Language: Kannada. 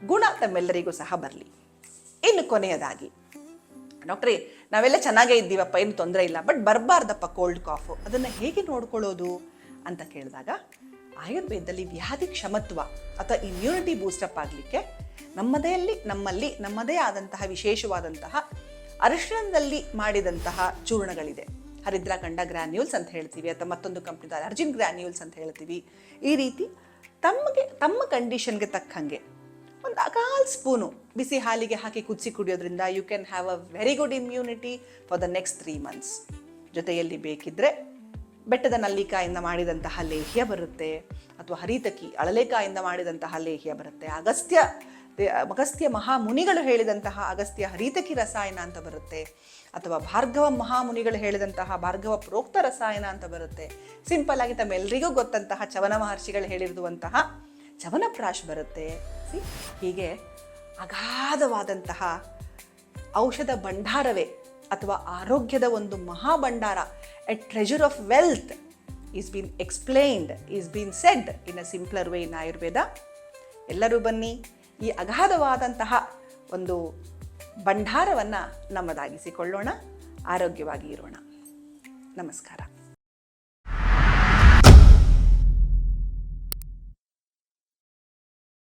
ಗುಣ ತಮ್ಮೆಲ್ಲರಿಗೂ ಸಹ ಬರಲಿ. ಇನ್ನು ಕೊನೆಯದಾಗಿ, ಡಾಕ್ಟ್ರೇ ನಾವೆಲ್ಲ ಚೆನ್ನಾಗೇ ಇದ್ದೀವಪ್ಪ, ಏನು ತೊಂದರೆ ಇಲ್ಲ, ಬಟ್ ಬರಬಾರ್ದಪ್ಪ ಕೋಲ್ಡ್ ಕಾಫು, ಅದನ್ನು ಹೇಗೆ ನೋಡ್ಕೊಳ್ಳೋದು ಅಂತ ಕೇಳಿದಾಗ, ಆಯುರ್ವೇದದಲ್ಲಿ ವ್ಯಾಧಿ ಕ್ಷಮತ್ವ ಅಥವಾ ಇಮ್ಯುನಿಟಿ ಬೂಸ್ಟಪ್ ಆಗಲಿಕ್ಕೆ ನಮ್ಮದೇ ಆದಂತಹ ವಿಶೇಷವಾದಂತಹ ಅರಿಶಿಣದಲ್ಲಿ ಮಾಡಿದಂತಹ ಚೂರ್ಣಗಳಿದೆ. ಹರಿದ್ರಾಖಂಡ ಗ್ರ್ಯಾನ್ಯೂಲ್ಸ್ ಅಂತ ಹೇಳ್ತೀವಿ, ಅಥವಾ ಮತ್ತೊಂದು ಕಂಪ್ನಿದ ಅರ್ಜಿನ್ ಗ್ರ್ಯಾನ್ಯೂಲ್ಸ್ ಅಂತ ಹೇಳ್ತೀವಿ. ಈ ರೀತಿ ತಮ್ಮ ಕಂಡೀಷನ್ಗೆ ತಕ್ಕಂಗೆ ಒಂದು 1/4 ಸ್ಪೂನು ಬಿಸಿ ಹಾಲಿಗೆ ಹಾಕಿ ಕುದಿಸಿ ಕುಡಿಯೋದ್ರಿಂದ you can have a very good immunity for the next 3 months. ಜೊತೆಯಲ್ಲಿ ಬೇಕಿದ್ದರೆ ಬೆಟ್ಟದ ನಲ್ಲಿಕಾಯಿಂದ ಮಾಡಿದಂತಹ ಲೇಹ್ಯ ಬರುತ್ತೆ, ಅಥವಾ ಹರಿತಕಿ ಅಳಲೆಕಾಯಿಂದ ಮಾಡಿದಂತಹ ಲೇಹ್ಯ ಬರುತ್ತೆ, ಅಗಸ್ತ್ಯ ಮಹಾಮುನಿಗಳು ಹೇಳಿದಂತಹ ಅಗಸ್ತ್ಯ ಹರಿತಕಿ ರಸಾಯನ ಅಂತ ಬರುತ್ತೆ, ಅಥವಾ ಭಾರ್ಗವ ಮಹಾಮುನಿಗಳು ಹೇಳಿದಂತಹ ಭಾರ್ಗವ ಪ್ರೋಕ್ತ ರಸಾಯನ ಅಂತ ಬರುತ್ತೆ. ಸಿಂಪಲ್ ಆಗಿ ತಮ್ಮೆಲ್ಲರಿಗೂ ಗೊತ್ತಂತಹ ಚವನ ಮಹರ್ಷಿಗಳು ಹೇಳಿರುವಂತಹ ಚವನಪ್ರಾಶ್ ಬರುತ್ತೆ. ಹೀಗೆ ಅಗಾಧವಾದಂತಹ ಔಷಧ ಭಂಡಾರವೇ ಅಥವಾ ಆರೋಗ್ಯದ ಒಂದು ಮಹಾಭಂಡಾರ, a treasure of wealth is been explained, is been said in a simpler way in Ayurveda. ಎಲ್ಲರೂ ಬನ್ನಿ, ಈ ಅಗಾಧವಾದಂತಹ ಒಂದು ಭಂಡಾರವನ್ನು ನಮ್ಮದಾಗಿಸಿಕೊಳ್ಳೋಣ, ಆರೋಗ್ಯವಾಗಿ ಇರೋಣ. ನಮಸ್ಕಾರ.